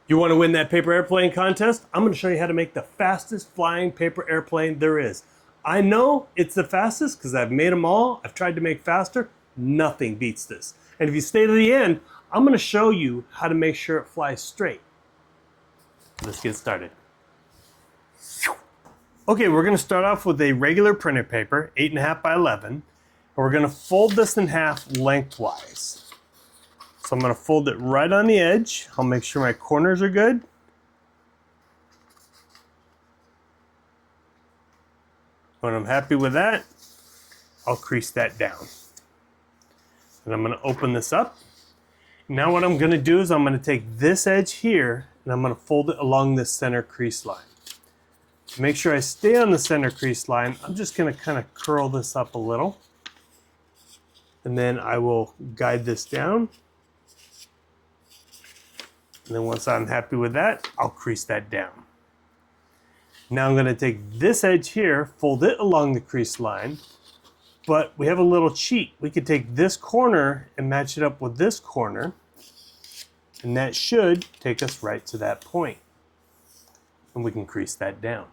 You want to win that paper airplane contest? I'm going to show you how to make the fastest flying paper airplane there is. I know it's the fastest because I've made them all. I've tried to make faster. Nothing beats this. And if you stay to the end, I'm going to show you how to make sure it flies straight. Let's get started. Okay, we're going to start off with a regular printer paper, 8.5 by 11. And we're going to fold this in half lengthwise. So I'm going to fold it right on the edge. I'll make sure my corners are good. When I'm happy with that, I'll crease that down. And I'm going to open this up. Now what I'm going to do is I'm going to take this edge here and I'm going to fold it along this center crease line. To make sure I stay on the center crease line, I'm just going to kind of curl this up a little. And then I will guide this down. And then once I'm happy with that, I'll crease that down. Now I'm going to take this edge here, fold it along the crease line, but we have a little cheat. We could take this corner and match it up with this corner, and that should take us right to that point. And we can crease that down.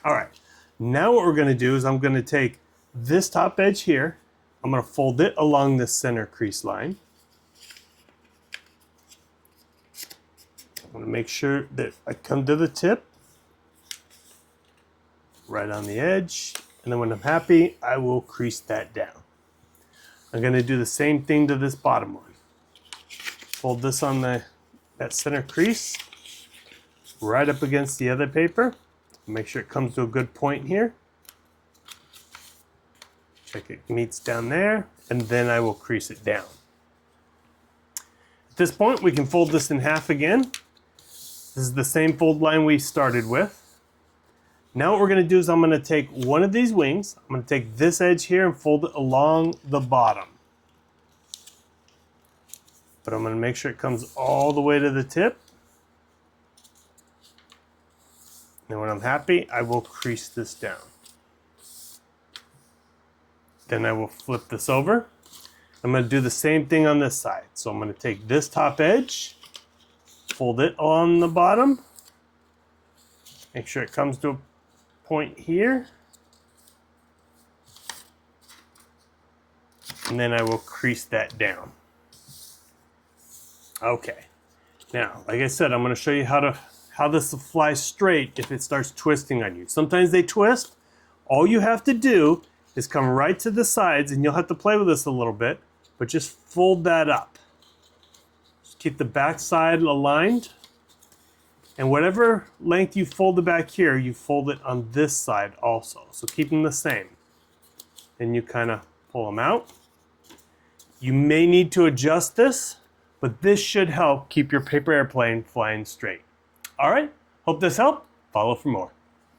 All right, now what we're going to do is I'm going to take this top edge here, I'm going to fold it along the center crease line. I want to make sure that I come to the tip, right on the edge, and then when I'm happy, I will crease that down. I'm going to do the same thing to this bottom one. Fold this on that center crease, right up against the other paper. Make sure it comes to a good point here. Check it meets down there, and then I will crease it down. At this point, we can fold this in half again. This is the same fold line we started with. Now what we're going to do is I'm going to take one of these wings, I'm going to take this edge here and fold it along the bottom. But I'm going to make sure it comes all the way to the tip. And when I'm happy, I will crease this down. Then I will flip this over. I'm going to do the same thing on this side. So I'm going to take this top edge, fold it on the bottom, make sure it comes to a point here, and then I will crease that down. Okay, now like I said, I'm going to show you how this will fly straight if it starts twisting on you. Sometimes they twist. All you have to do is come right to the sides, and you'll have to play with this a little bit, but just fold that up. Keep the back side aligned, and whatever length you fold it back here, you fold it on this side also. So keep them the same. Then you kind of pull them out. You may need to adjust this, but this should help keep your paper airplane flying straight. All right, hope this helped. Follow for more.